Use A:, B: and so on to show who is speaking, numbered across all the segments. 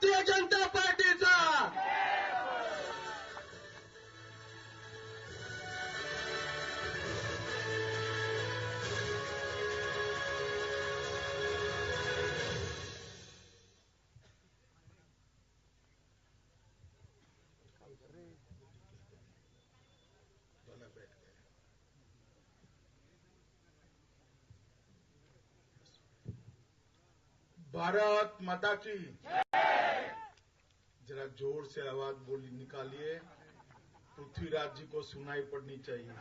A: भारतीय जनता पार्टीचा। भारत माता की। जरा जोर से आवाज बोली निकालिए, पृथ्वीराज जी को सुनाई पड़नी चाहिए।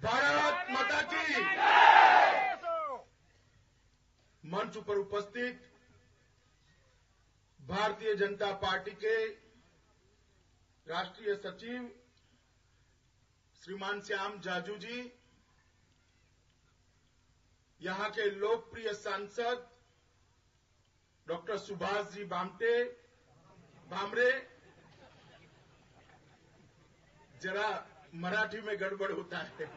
A: भारत माता की। मंच पर उपस्थित भारतीय जनता पार्टी के राष्ट्रीय सचिव श्रीमान श्याम जाजू जी, यहां के लोकप्रिय सांसद डॉक्टर सुभाष जी भामरे, जरा मराठी में गड़बड़ होता है,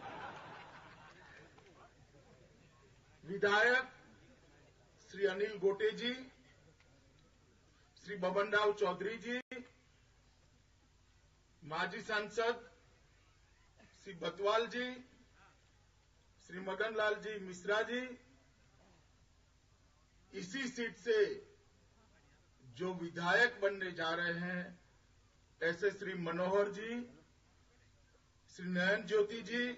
A: विधायक श्री अनिल गोटे जी, श्री बबनराव चौधरी जी, माजी सांसद श्री बतवाल जी, श्री मदन लाल जी मिश्रा जी, इसी सीट से जो विधायक बनने जा रहे हैं ऐसे श्री मनोहर जी, श्री नयन ज्योति जी,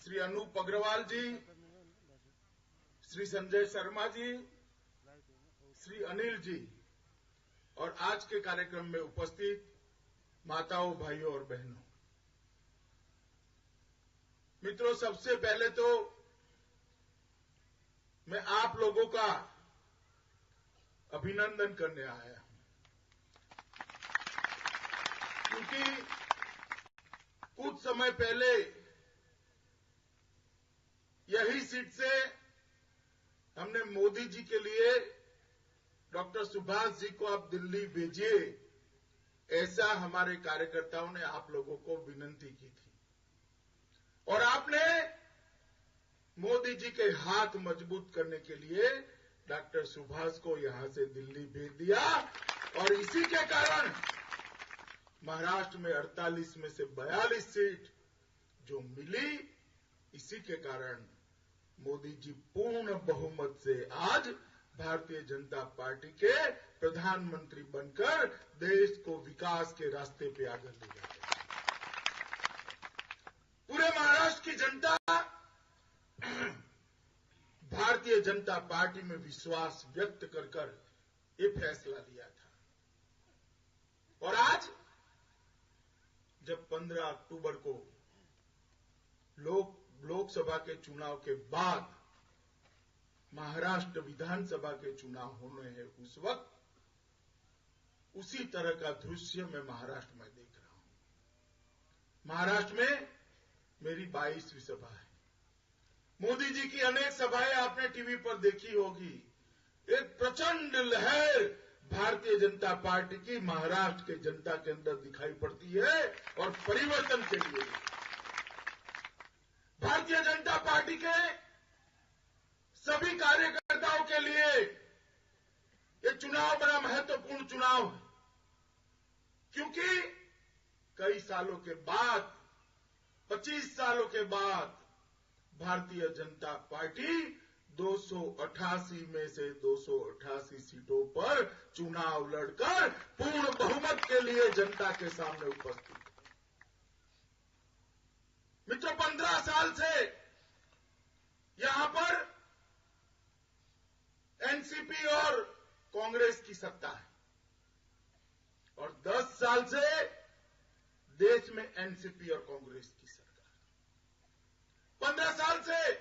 A: श्री अनूप अग्रवाल जी, श्री संजय शर्मा जी, श्री अनिल जी और आज के कार्यक्रम में उपस्थित माताओं, भाइयों और बहनों, मित्रों, सबसे पहले तो मैं आप लोगों का अभिनंदन करने आया हूं, क्योंकि कुछ समय पहले यही सीट से हमने मोदी जी के लिए डॉक्टर सुभाष जी को आप दिल्ली भेजिए, ऐसा हमारे कार्यकर्ताओं ने आप लोगों को विनती की थी और आपने मोदी जी के हाथ मजबूत करने के लिए डॉक्टर सुभाष को यहां से दिल्ली भेज दिया और इसी के कारण महाराष्ट्र में 48 में से 42 सीट जो मिली, इसी के कारण मोदी जी पूर्ण बहुमत से आज भारतीय जनता पार्टी के प्रधानमंत्री बनकर देश को विकास के रास्ते पे आगे ले जाते हैं। पूरे महाराष्ट्र की जनता भारतीय जनता पार्टी में विश्वास व्यक्त कर ये फैसला लिया था और आज जब 15 अक्टूबर को लोकसभा के चुनाव के बाद महाराष्ट्र विधानसभा के चुनाव होने हैं, उस वक्त उसी तरह का दृश्य मैं महाराष्ट्र में देख रहा हूं। महाराष्ट्र में मेरी 22वीं सभा है। मोदी जी की अनेक सभाएं आपने टीवी पर देखी होगी। एक प्रचंड लहर भारतीय जनता पार्टी की महाराष्ट्र के जनता के अंदर दिखाई पड़ती है और परिवर्तन के लिए भारतीय जनता पार्टी के सभी कार्यकर्ताओं के लिए ये चुनाव बड़ा महत्वपूर्ण चुनाव है, क्योंकि कई सालों के बाद, 25 सालों के बाद भारतीय जनता पार्टी 288 में से 288 सीटों पर चुनाव लड़कर पूर्ण बहुमत के लिए जनता के सामने उपस्थित है। मित्रों, 15 साल से यहां पर एनसीपी और कांग्रेस की सत्ता है और 10 साल से देश में एनसीपी और कांग्रेस की सरकार। 15 साल से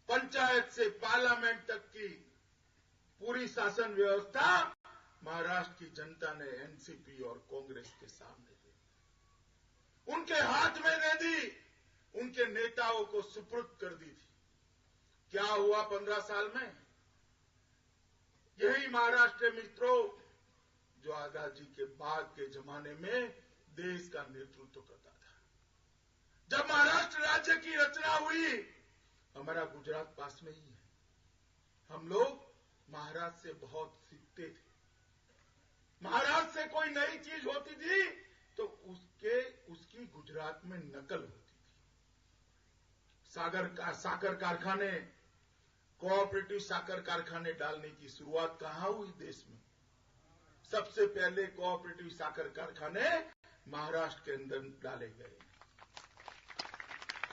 A: पंचायत से पार्लियामेंट तक की पूरी शासन व्यवस्था महाराष्ट्र की जनता ने एनसीपी और कांग्रेस के सामने दे दी, उनके हाथ में दे दी, उनके नेताओं को सुपुर्द कर दी थी। क्या हुआ 15 साल में? यही महाराष्ट्र मित्रों जो आजादी के बाद के जमाने में देश का नेतृत्व करता था। जब महाराष्ट्र राज्य की रचना हुई, हमारा गुजरात पास में ही है, हम लोग महाराज से बहुत सीखते थे। महाराज से कोई नई चीज होती थी तो उसकी गुजरात में नकल होती थी। साकर कारखाने, कोऑपरेटिव साकर कारखाने डालने की शुरुआत कहां हुई देश में? सबसे पहले कोऑपरेटिव साकर कारखाने महाराष्ट्र के अंदर डाले गए।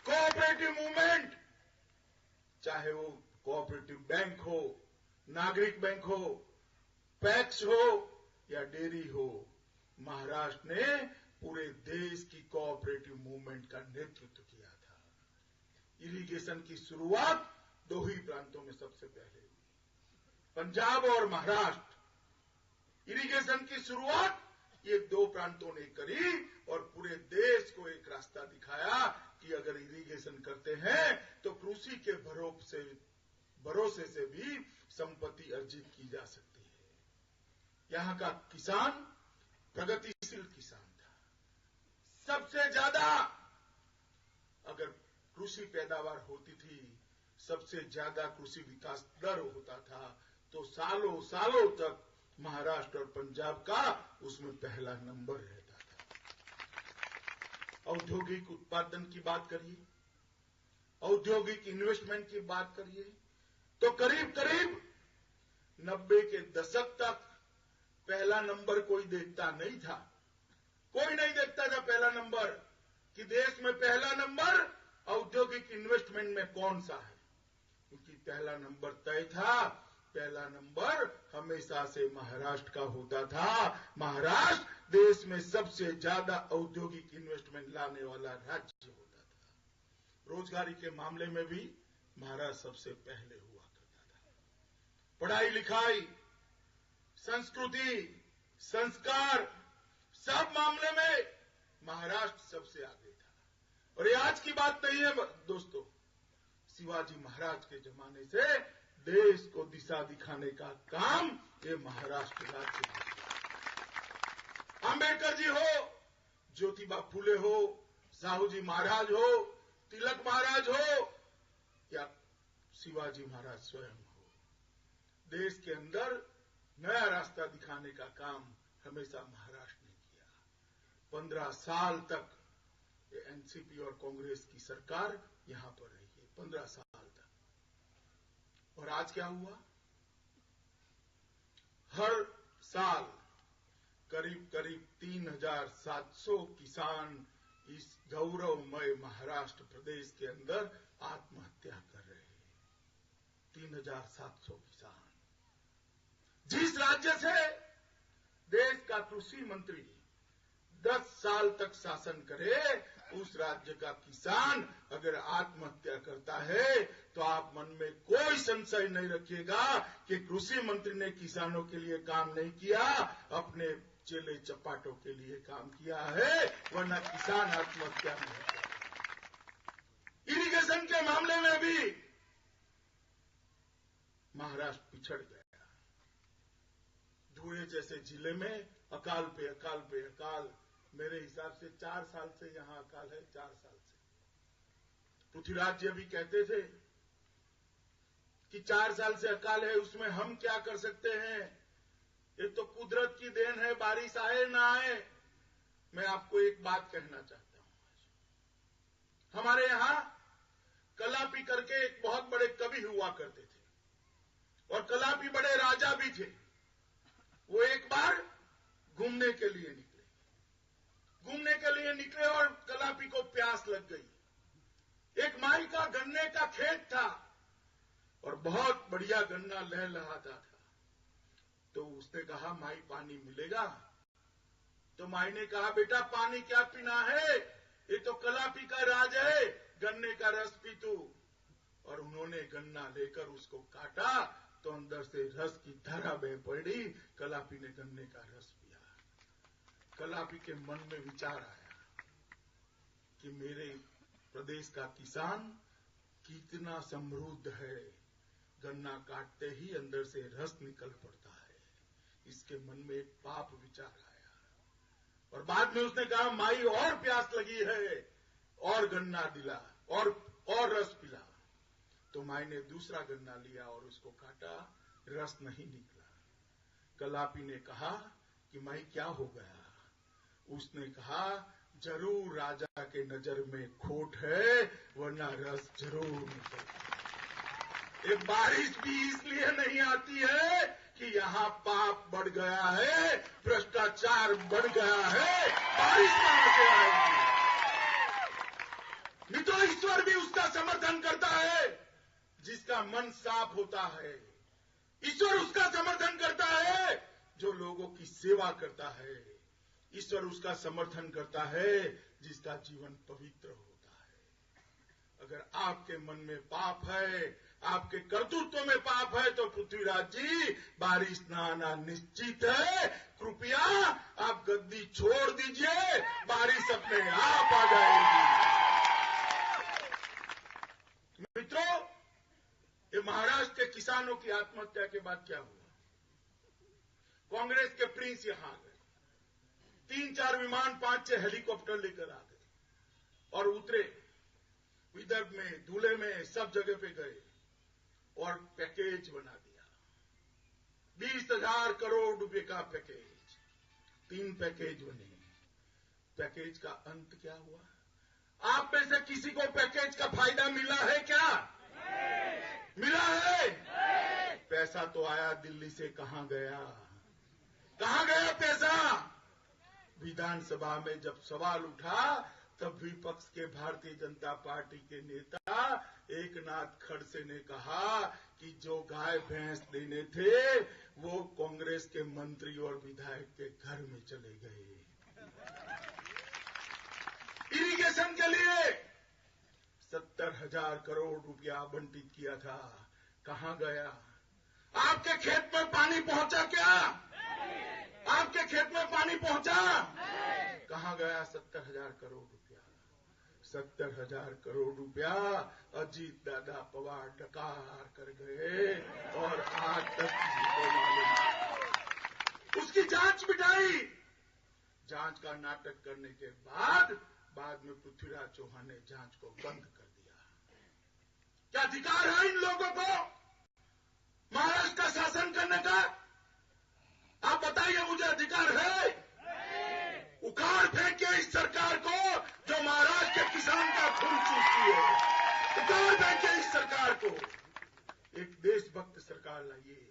A: कोऑपरेटिव मूवमेंट, चाहे वो कोऑपरेटिव बैंक हो, नागरिक बैंक हो, पैक्स हो या डेयरी हो, महाराष्ट्र ने पूरे देश की कोऑपरेटिव मूवमेंट का नेतृत्व किया था। इरिगेशन की शुरुआत दो ही प्रांतों में सबसे पहले हुई, पंजाब और महाराष्ट्र। इरिगेशन की शुरुआत ये दो प्रांतों ने करी और पूरे देश को एक रास्ता दिखाया कि अगर इरिगेशन करते हैं तो कृषि के भरोसे से भी संपत्ति अर्जित की जा सकती है। यहां का किसान प्रगतिशील किसान था। सबसे ज्यादा अगर कृषि पैदावार होती थी, सबसे ज्यादा कृषि विकास दर होता था, तो सालों सालों तक महाराष्ट्र और पंजाब का उसमें पहला नंबर रहता था। औद्योगिक उत्पादन की बात करिए, औद्योगिक इन्वेस्टमेंट की बात करिए, तो करीब करीब 90 के दशक तक पहला नंबर कोई देखता नहीं था। कोई नहीं देखता था पहला नंबर कि देश में पहला नंबर औद्योगिक इन्वेस्टमेंट में कौन सा है, क्योंकि पहला नंबर तय था। पहला नंबर हमेशा से महाराष्ट्र का होता था। महाराष्ट्र देश में सबसे ज्यादा औद्योगिक इन्वेस्टमेंट लाने वाला राज्य होता था। रोजगारी के मामले में भी महाराष्ट्र सबसे पहले हुआ करता था। पढ़ाई लिखाई, संस्कृति, संस्कार, सब मामले में महाराष्ट्र सबसे आगे था। और ये आज की बात नहीं है दोस्तों, शिवाजी महाराज के जमाने से देश को दिशा दिखाने का काम ये महाराष्ट्र राज्य ने किया। अंबेडकर जी हो, ज्योतिबा फुले हो, साहू जी महाराज हो, तिलक महाराज हो या शिवाजी महाराज स्वयं हो, देश के अंदर नया रास्ता दिखाने का काम हमेशा महाराष्ट्र ने किया। 15 साल तक ये एनसीपी और कांग्रेस की सरकार यहां पर रही है, 15 साल तक। और आज क्या हुआ? हर साल करीब करीब 3700 किसान इस गौरवमय महाराष्ट्र प्रदेश के अंदर आत्महत्या कर रहे हैं। 3700 किसान। जिस राज्य से देश का कृषि मंत्री 10 साल तक शासन करे, उस राज्य का किसान अगर आत्महत्या करता है तो आप मन में कोई संशय नहीं रखिएगा कि कृषि मंत्री ने किसानों के लिए काम नहीं किया, अपने चेले चपाटों के लिए काम किया है, वरना किसान आत्महत्या नहीं करता। इरिगेशन के मामले में भी महाराष्ट्र पिछड़ गया। धुए जैसे जिले में अकाल पे अकाल पे अकाल। मेरे हिसाब से 4 साल से यहां अकाल है, 4 साल से। पृथ्वीराज जी भी कहते थे कि 4 साल से अकाल है, उसमें हम क्या कर सकते हैं, ये तो कुदरत की देन है, बारिश आए ना आए। मैं आपको एक बात कहना चाहता हूं। हमारे यहां कलापी करके एक बहुत बड़े कवि हुआ करते थे और कलापी बड़े राजा भी थे। वो एक बार घूमने के लिए निकले और कलापी को प्यास लग गई। एक माई का गन्ने का खेत था और बहुत बढ़िया गन्ना लहलहाता था। तो उसने कहा, माई पानी मिलेगा? तो माई ने कहा, बेटा पानी क्या पीना है, ये तो कलापी का राज है, गन्ने का रस पी तू। और उन्होंने गन्ना लेकर उसको काटा तो अंदर से रस की धारा बह पड़ी। कलापी ने गन्ने का रस पिया। कलापी के मन में विचार आया कि मेरे प्रदेश का किसान कितना समृद्ध है, गन्ना काटते ही अंदर से रस निकल पड़ता है। इसके मन में एक पाप विचार आया और बाद में उसने कहा, माई और प्यास लगी है, और गन्ना दिला और रस पिला। तो माई ने दूसरा गन्ना लिया और उसको काटा रस नहीं निकला। कलापी ने कहा कि मैं क्या हो गया? उसने कहा जरूर राजा के नजर में खोट है, वरना रस जरूर निकलता। ये बारिश भी इसलिए नहीं आती है कि यहाँ पाप बढ़ गया है, भ्रष्टाचार बढ़ गया है, बारिश कहां से आएगी? मित्रों, ईश्वर भी उसका समर्थन करता है जिसका मन साफ होता है। ईश्वर उसका समर्थन करता है जो लोगों की सेवा करता है। ईश्वर उसका समर्थन करता है जिसका जीवन पवित्र होता है। अगर आपके मन में पाप है, आपके कर्तृत्व में पाप है, तो पृथ्वीराज जी बारिश न आना निश्चित है। कृपया आप गद्दी छोड़ दीजिए, बारिश अपने आप आ जाएगी। मित्रों, ये महाराष्ट्र के किसानों की आत्महत्या के बाद क्या हुआ? कांग्रेस के प्रिंस यहां आ गए, 3-4 विमान, 5-6 हेलीकॉप्टर लेकर आ गए और उतरे। विदर्भ में, धुले में, सब जगह पे गए और पैकेज बना दिया। 20,000 करोड़ रुपए का पैकेज, 3 पैकेज बने। पैकेज का अंत क्या हुआ? आप में से किसी को पैकेज का फायदा मिला है क्या? मिला है? पैसा तो आया, दिल्ली से कहां गया? कहां गया पैसा? विधानसभा में जब सवाल उठा तब विपक्ष के भारतीय जनता पार्टी के नेता एकनाथ खड़से ने कहा कि जो गाय भैंस देने थे वो कांग्रेस के मंत्री और विधायक के घर में चले गए। इरिगेशन के लिए 70,000 करोड़ रुपया आवंटित किया था, कहां गया? आपके खेत में पानी पहुंचा क्या? आपके खेत में पानी पहुंचा? कहां गया 70,000 करोड़ रुपया? 70,000 करोड़ रुपया अजीत दादा पवार डकार कर गए और आज तक किसी को मालूम नहीं। उसकी जांच बिठाई। जांच का नाटक करने के बाद में पृथ्वीराज चौहान ने जांच को बंद कर दिया। क्या अधिकार है इन लोगों को महाराष्ट्र का शासन करने का? आप बताइए, मुझे अधिकार है? उखाड़ फेंके इस सरकार को जो महाराष्ट्र के किसान का खून चूसती है। उखाड़ फेंके इस सरकार को। एक देशभक्त सरकार लाइए,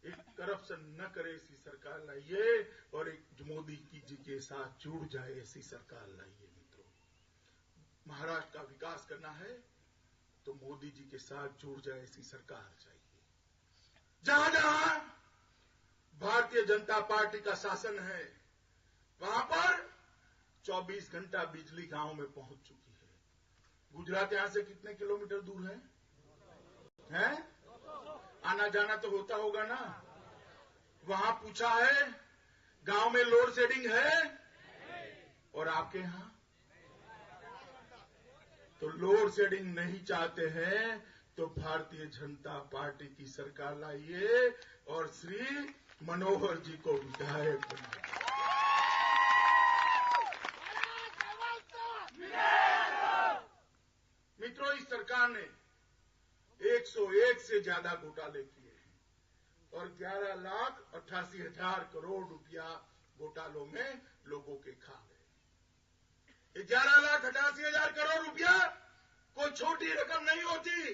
A: एक करप्शन न करे ऐसी सरकार लाइए और एक मोदी जी के साथ जुड़ जाए ऐसी सरकार लाइए। मित्रों, महाराष्ट्र का विकास करना है तो मोदी जी के साथ जुड़ जाए ऐसी सरकार चाहिए। जहां जहां भारतीय जनता पार्टी का शासन है वहां पर 24 घंटा बिजली गांव में पहुंच चुकी है। गुजरात यहां से कितने किलोमीटर दूर है? हैं? आना जाना तो होता होगा ना? वहां पूछा है गांव में लोड शेडिंग है? और आपके यहां तो लोड शेडिंग नहीं चाहते हैं तो भारतीय जनता पार्टी की सरकार लाइए और श्री मनोहर जी को विधायक बनाइए। मित्रों, इस सरकार ने 101 से ज्यादा घोटाले किए हैं और 11,88,000 करोड़ रुपया घोटालों में लोगों के खा गए। 11,88,000 करोड़ रुपया कोई छोटी रकम नहीं होती।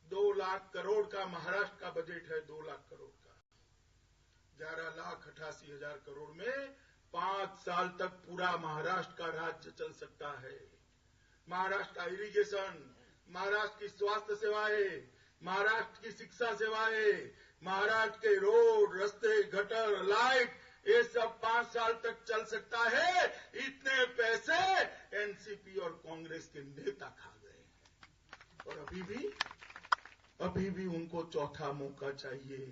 A: 2 लाख करोड़ का महाराष्ट्र का बजट है, 2 लाख करोड़ का। 11,88,000 करोड़ में 5 साल तक पूरा महाराष्ट्र का राज्य चल सकता है। महाराष्ट्र का इरिगेशन, महाराष्ट्र की स्वास्थ्य सेवाएं, महाराष्ट्र की शिक्षा सेवाएं, महाराष्ट्र के रोड, रास्ते, गटर, लाइट, ये सब 5 साल तक चल सकता है। इतने पैसे एनसीपी और कांग्रेस के नेता खा गए और अभी भी उनको चौथा मौका चाहिए।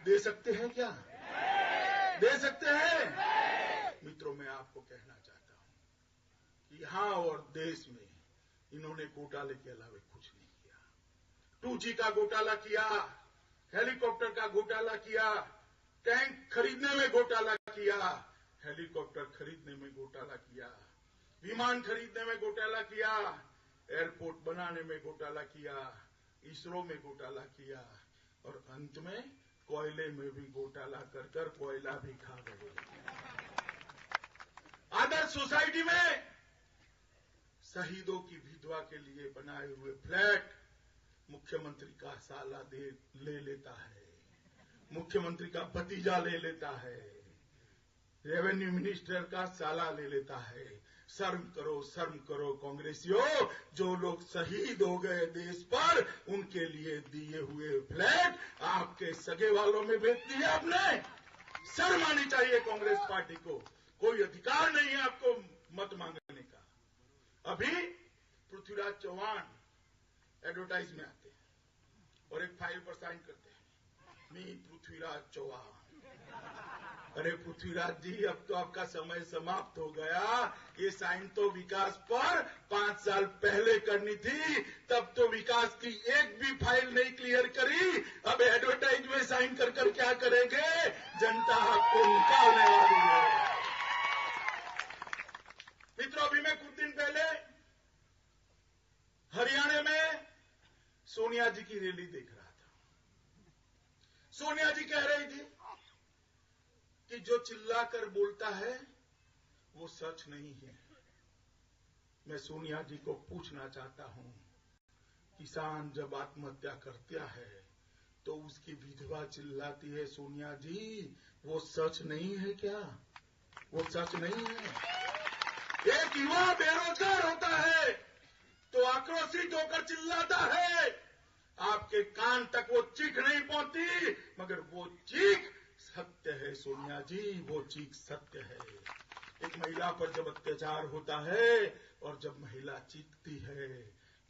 A: दे सकते हैं क्या? दे सकते हैं? मित्रों, मैं आपको कहना चाहता हूं कि यहां और देश में इन्होंने घोटाले के अलावा कुछ नहीं किया। 2G का घोटाला किया, हेलीकॉप्टर का घोटाला किया, टैंक खरीदने में घोटाला किया, हेलीकॉप्टर खरीदने में घोटाला किया, विमान खरीदने में घोटाला किया, एयरपोर्ट बनाने में घोटाला किया, इसरो में घोटाला किया और अंत में कोयले में भी घोटाला कर कर कोयला भी खा गए। आदर्श सोसाइटी में शहीदों की विधवा के लिए बनाए हुए फ्लैट मुख्यमंत्री का साला ले लेता है, मुख्यमंत्री का भतीजा ले लेता है, रेवेन्यू मिनिस्टर का साला ले लेता है। शर्म करो कांग्रेसियों, जो लोग शहीद हो गए देश पर, उनके लिए दिए हुए फ्लैट आपके सगे वालों में बेच दिए आपने। शर्म आनी चाहिए कांग्रेस पार्टी को। कोई अधिकार नहीं है आपको मत मांगने का। अभी पृथ्वीराज चौहान एडवर्टाइज में आते हैं और एक फाइल पर साइन करते हैं, मी पृथ्वीराज चौहान। अरे पृथ्वीराज जी, अब तो आपका समय समाप्त हो गया। ये साइन तो विकास पर 5 साल पहले करनी थी, तब तो विकास की एक भी फाइल नहीं क्लियर करी। अब एडवर्टाइज में साइन कर कर क्या करेंगे? जनता आपको निकालने वाली है। मित्रों, अभी मैं कुछ दिन पहले हरियाणा में सोनिया जी की रैली देख रहा था। सोनिया जी कह रही थी कि जो चिल्लाकर बोलता है वो सच नहीं है। मैं सोनिया जी को पूछना चाहता हूं, किसान जब आत्महत्या करता है तो उसकी विधवा चिल्लाती है, सोनिया जी वो सच नहीं है क्या? वो सच नहीं है? एक युवा बेरोजगार होता है तो आक्रोशित होकर चिल्लाता है, आपके कान तक वो चीख नहीं पहुंचती, मगर वो चीख सत्य है सोनिया जी, वो चीख सत्य है। एक महिला पर जब अत्याचार होता है और जब महिला चीखती है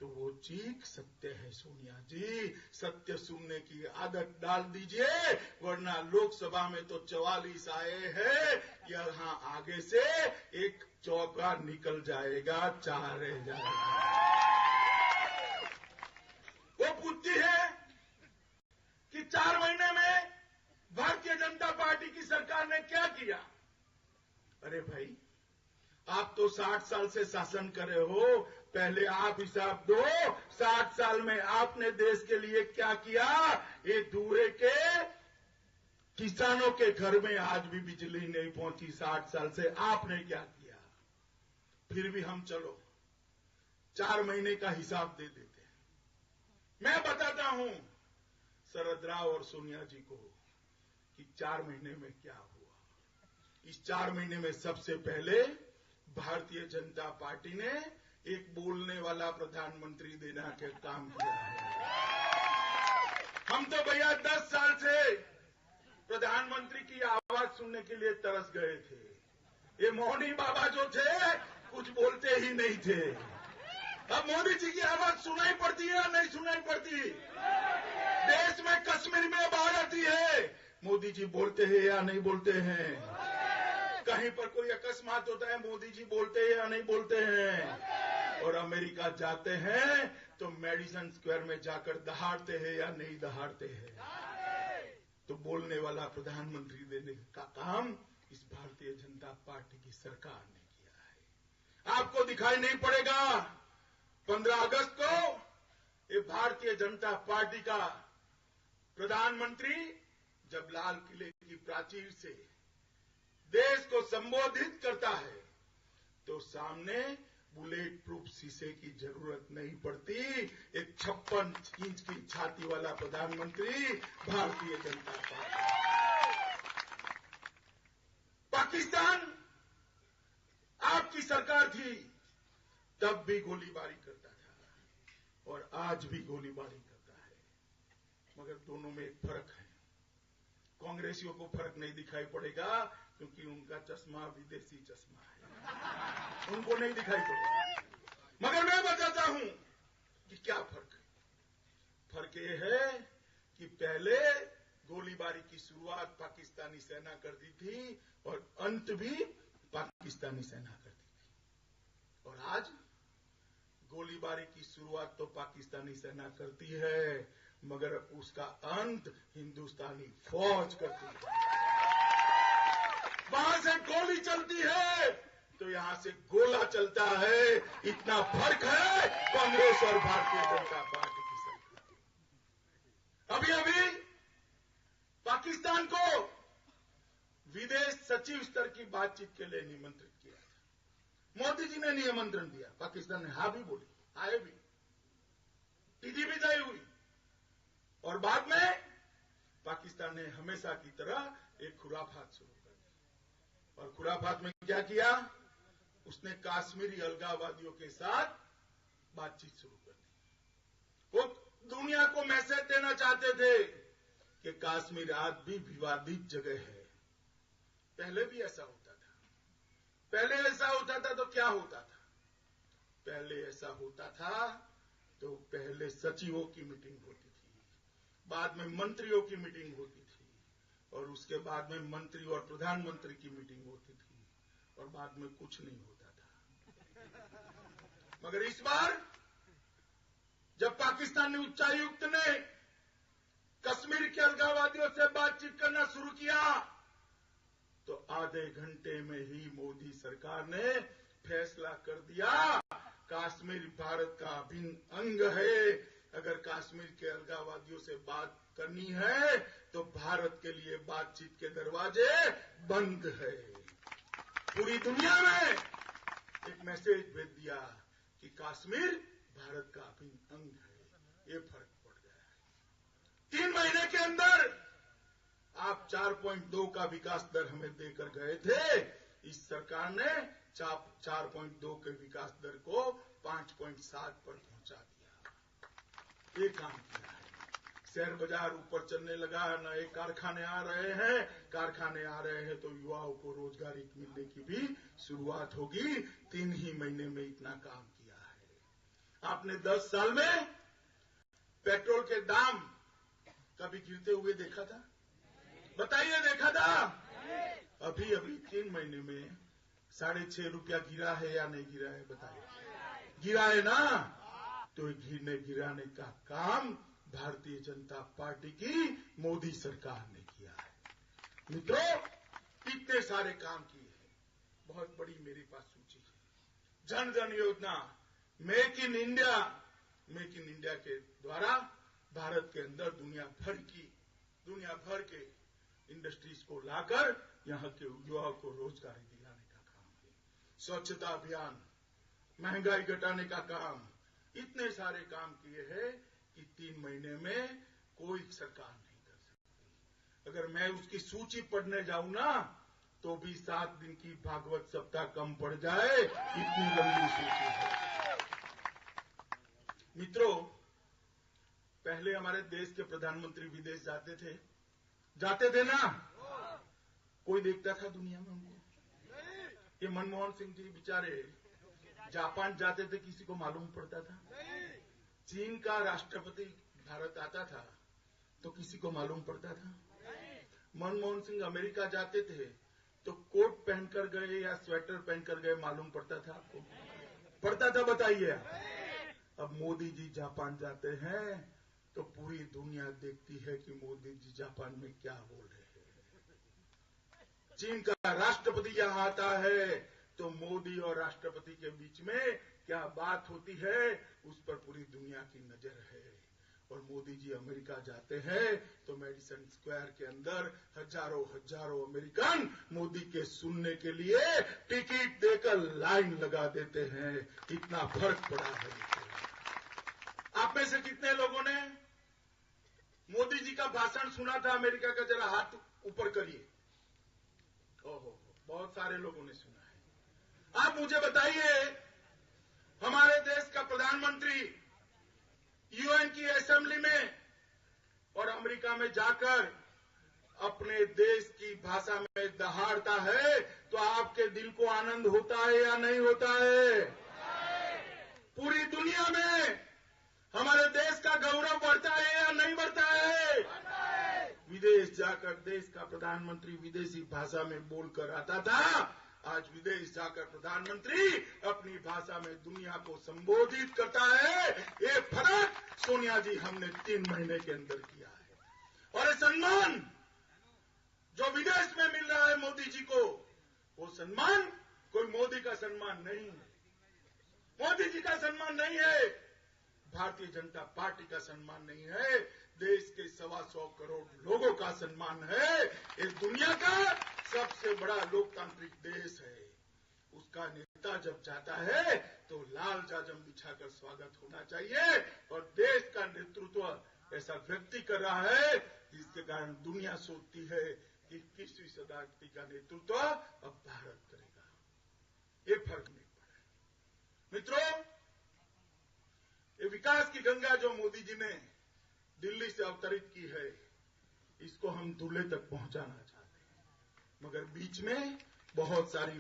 A: तो वो चीख सत्य है सोनिया जी। सत्य सुनने की आदत डाल दीजिए, वरना लोकसभा में तो 44 आए हैं, यहां आगे से एक चौका निकल जाएगा, 4 रह जाएगा। वो पूछती है कि 4 महीने में भारतीय जनता पार्टी की सरकार ने क्या किया? अरे भाई, आप तो 60 साल से शासन कर रहे हो, पहले आप हिसाब दो, 60 साल में आपने देश के लिए क्या किया? ये धुएं के किसानों के घर में आज भी बिजली नहीं पहुंची, 60 साल से आपने क्या किया? फिर भी हम चलो 4 महीने का हिसाब दे देते हैं। मैं बताता हूं शरद राव और सोनिया जी को कि 4 महीने में क्या हुआ। इस 4 महीने में सबसे पहले भारतीय जनता पार्टी ने एक बोलने वाला प्रधानमंत्री देना के काम किया है। हम तो भैया 10 साल से प्रधानमंत्री की आवाज सुनने के लिए तरस गए थे। ये मोहनी बाबा जो थे कुछ बोलते ही नहीं थे। अब मोदी जी की आवाज सुनाई पड़ती है या नहीं सुनाई पड़ती? देश में कश्मीर में बाढ़ आती है, मोदी जी बोलते हैं या नहीं बोलते हैं? कहीं पर कोई अकस्मात होता है, मोदी जी बोलते हैं या नहीं बोलते हैं? और अमेरिका जाते हैं तो मेडिसन स्क्वायर में जाकर दहाड़ते हैं या नहीं दहाड़ते हैं? तो बोलने वाला प्रधानमंत्री देने का काम इस भारतीय जनता पार्टी की सरकार ने किया है। आपको दिखाई नहीं पड़ेगा, 15 अगस्त को ये भारतीय जनता पार्टी का प्रधानमंत्री जब लाल किले की प्राचीर से देश को संबोधित करता है तो सामने बुलेट प्रूफ शीशे की जरूरत नहीं पड़ती। एक 56 इंच की छाती वाला प्रधानमंत्री भारतीय जनता पार्टी। पाकिस्तान आपकी सरकार थी, तब भी गोलीबारी करता था और आज भी गोलीबारी करता है, मगर दोनों में एक फर्क है। कांग्रेसियों को फर्क नहीं दिखाई पड़ेगा क्योंकि उनका चश्मा विदेशी चश्मा है, उनको नहीं दिखाई पड़ेगा। मगर मैं बताता हूं कि क्या फर्क है। फर्क ये है कि पहले गोलीबारी की शुरुआत पाकिस्तानी सेना करती थी और अंत भी पाकिस्तानी सेना करती थी, और आज गोलीबारी की शुरुआत तो पाकिस्तानी सेना करती है मगर उसका अंत हिंदुस्तानी फौज करती है। वहां से गोली चलती है तो यहां से गोला चलता है। इतना फर्क है कांग्रेस और भारतीय जनता पार्टी की सरकार। सचिव स्तर की बातचीत के लिए निमंत्रित किया था। मोदी जी ने निमंत्रण दिया, पाकिस्तान ने हाँ भी बोली, आए भी, सीधी विदाई हुई, और बाद में पाकिस्तान ने हमेशा की तरह एक खुराफात शुरू कर दी। और खुराफात में क्या किया? उसने कश्मीरी अलगाववादियों के साथ बातचीत शुरू कर दी। वो दुनिया को मैसेज देना चाहते थे कि कश्मीर आज भी विवादित जगह है। पहले भी ऐसा होता था। पहले ऐसा होता था तो क्या होता था? पहले ऐसा होता था तो पहले सचिवों की मीटिंग होती थी, बाद में मंत्रियों की मीटिंग होती थी, और उसके बाद में मंत्री और प्रधानमंत्री की मीटिंग होती थी, और बाद में कुछ नहीं होता था। मगर इस बार जब पाकिस्तानी उच्चायुक्त ने कश्मीर के अलगाववादियों से बातचीत करना शुरू किया तो आधे घंटे में ही मोदी सरकार ने फैसला कर दिया, कश्मीर भारत का अभिन्न अंग है। अगर कश्मीर के अलगाववादियों से बात करनी है तो भारत के लिए बातचीत के दरवाजे बंद है। पूरी दुनिया में एक मैसेज भेज दिया कि कश्मीर भारत का अभिन्न अंग है। ये फर्क पड़ गया है। 3 महीने के अंदर आप 4.2 का विकास दर हमें देकर गए थे। इस सरकार ने 4.2 के विकास दर को 5.7 पर पहुंचा दिया। ये काम किया है। शेयर बाजार ऊपर चलने लगा, नए कारखाने आ रहे हैं। कारखाने आ रहे हैं तो युवाओं को रोजगार मिलने की भी शुरुआत होगी। 3 ही महीने में इतना काम किया है। आपने 10 साल में पेट्रोल के दाम कभी गिरते हुए देखा था? बताइए, देखा था? अभी 3 महीने में 6.5 रुपया गिरा है या नहीं गिरा है? बताइए। गिरा है ना? तो गिराने का काम भारतीय जनता पार्टी की मोदी सरकार ने किया है। मित्रों, इतने सारे काम किए हैं। बहुत बड़ी मेरे पास सूची है। जन धन योजना, मेक इन इंडिया के द्वारा भारत के अंदर दुनिया भर के इंडस्ट्रीज को लाकर यहां के युवाओं को रोजगारी दिलाने का काम है। स्वच्छता अभियान, महंगाई घटाने का काम, इतने सारे काम किए हैं कि 3 महीने में कोई सरकार नहीं कर सकती। अगर मैं उसकी सूची पढ़ने जाऊं ना तो भी 7 दिन की भागवत सप्ताह कम पड़ जाए, इतनी लंबी सूची है। मित्रों, पहले हमारे देश के प्रधानमंत्री विदेश जाते थे ना? कोई देखता था दुनिया में उनको? ये मनमोहन सिंह जी बेचारे जापान जाते थे, किसी को मालूम पड़ता था? चीन का राष्ट्रपति भारत आता था तो किसी को मालूम पड़ता था? मनमोहन सिंह अमेरिका जाते थे तो कोट पहनकर गए या स्वेटर पहनकर गए, मालूम पड़ता था आपको? पड़ता था? बताइए। अब मोदी जी जापान जाते हैं तो पूरी दुनिया देखती है कि मोदी जी जापान में क्या बोल रहे हैं। चीन का राष्ट्रपति यहां आता है तो मोदी और राष्ट्रपति के बीच में क्या बात होती है, उस पर पूरी दुनिया की नजर है। और मोदी जी अमेरिका जाते हैं तो मेडिसन स्क्वायर के अंदर हजारों अमेरिकन मोदी के सुनने के लिए टिकट देकर लाइन लगा देते हैं। इतना फर्क पड़ा है। आप में से कितने लोगों ने मोदी जी का भाषण सुना था अमेरिका का? जरा हाथ ऊपर करिए। ओहो, बहुत सारे लोगों ने सुना है। आप मुझे बताइए, हमारे देश का प्रधानमंत्री यूएन की असेंबली में और अमेरिका में जाकर अपने देश की भाषा में दहाड़ता है तो आपके दिल को आनंद होता है या नहीं होता है? पूरी दुनिया में हमारे देश का गौरव बढ़ता है या नहीं बढ़ता है? विदेश जाकर देश का प्रधानमंत्री विदेशी भाषा में बोलकर आता था, आज विदेश जाकर प्रधानमंत्री अपनी भाषा में दुनिया को संबोधित करता है। ये फर्क सोनिया जी हमने 3 महीने के अंदर किया है। और ये सम्मान जो विदेश में मिल रहा है मोदी जी को, वो सम्मान कोई मोदी का सम्मान नहीं है, मोदी जी का सम्मान नहीं है, भारतीय जनता पार्टी का सम्मान नहीं है, देश के 125 करोड़ लोगों का सम्मान है। इस दुनिया का सबसे बड़ा लोकतांत्रिक देश है, उसका नेता जब जाता है तो लाल जाजम बिछाकर स्वागत होना चाहिए। और देश का नेतृत्व ऐसा व्यक्ति कर रहा है जिसके कारण दुनिया सोचती है कि 21वीं शताब्दी का नेतृत्व अब भारत करेगा। ये फर्क नहीं पड़ा। मित्रों, ये विकास की गंगा जो मोदी जी ने दिल्ली से अवतरित की है, इसको हम दूल्हे तक पहुंचाना चाहते हैं, मगर बीच में बहुत सारी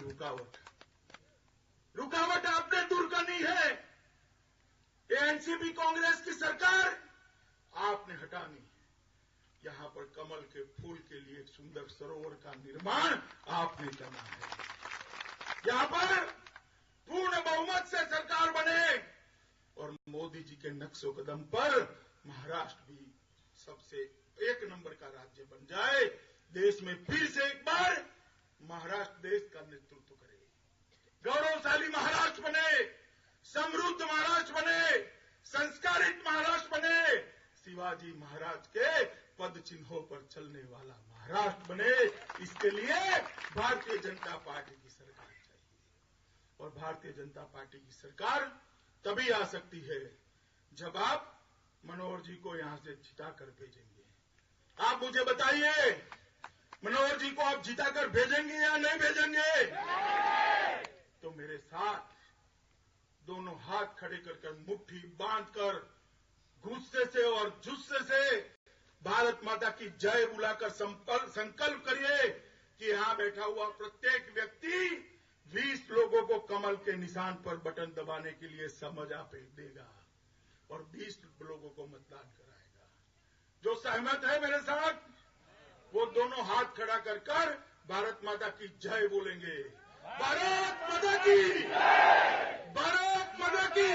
A: रुकावट आपने दूर करनी है। ये एनसीपी कांग्रेस की सरकार आपने हटानी है। यहां पर कमल के फूल के लिए एक सुंदर सरोवर का निर्माण आपने करना है। यहां पर पूर्ण बहुमत से सरकार बने और मोदी जी के नक्शो कदम पर महाराष्ट्र भी सबसे 1 नंबर का राज्य बन जाए। देश में फिर से एक बार महाराष्ट्र देश का नेतृत्व करे, गौरवशाली महाराष्ट्र बने, समृद्ध महाराष्ट्र बने, संस्कारित महाराष्ट्र बने, शिवाजी महाराज के पद चिन्हों पर चलने वाला महाराष्ट्र बने। इसके लिए भारतीय जनता पार्टी की सरकार चाहिए। और भारतीय जनता पार्टी की सरकार तभी आ सकती है जब आप मनोहर जी को यहां से जिताकर भेजेंगे। आप मुझे बताइए, मनोहर जी को आप जिताकर भेजेंगे या नहीं भेजेंगे? तो मेरे साथ दोनों हाथ खड़े कर मुट्ठी बांधकर गुस्से से और जुस्से से भारत माता की जय बुलाकर संकल्प करिए कि यहां बैठा हुआ प्रत्येक व्यक्ति 20 लोगों को कमल के निशान पर बटन दबाने के लिए समझ आप देगा और 20 लोगों को मतदान कराएगा। जो सहमत है मेरे साथ, वो दोनों हाथ खड़ा कर भारत माता की जय बोलेंगे। भारत माता की, भारत माता की,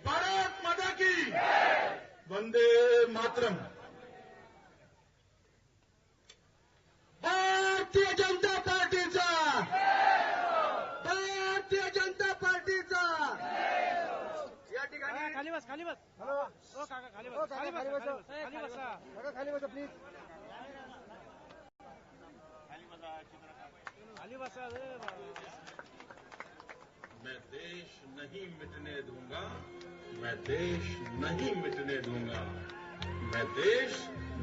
A: भारत माता की, वंदे मातरम। भारतीय जनता पार्टीचा, भारतीय जनता पार्टीचा। या ठिकाणी
B: खाली बस हॅलो ओ काका खाली बस खाली बस प्लीज खाली बस।
A: मैं देश नहीं मिटने दूंगा, मैं देश नहीं मिटने दूंगा, मैं देश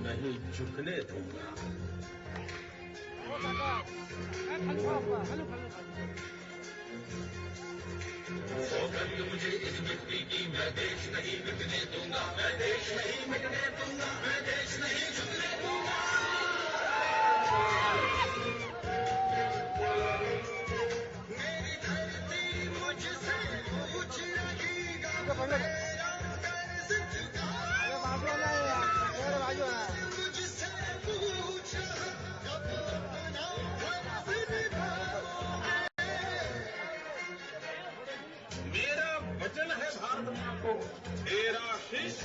A: नहीं झुकने दूंगा। सौगंध मुझे इस मिट्टी की, मैं देश नहीं मिटने दूंगा, मैं देश नहीं मिटने दूंगा, मैं देश नहीं झुकने दूंगा। मेरी धरती मुझसे पूछ रही गा, मेरा कर्ज चुका, मुझसे पूछ कब अपना फर्ज निभाऊं। मेरा वचन है भारत मां को, तेरा शीश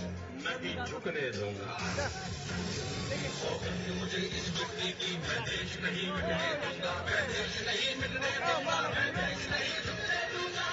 A: नहीं झुकने दूंगा। मुझे इस मिट्टी की, मैं देश नहीं मिटने दूंगा, मैं देश नहीं मिटने दूंगा, मैं देश नहीं झुकने दूंगा।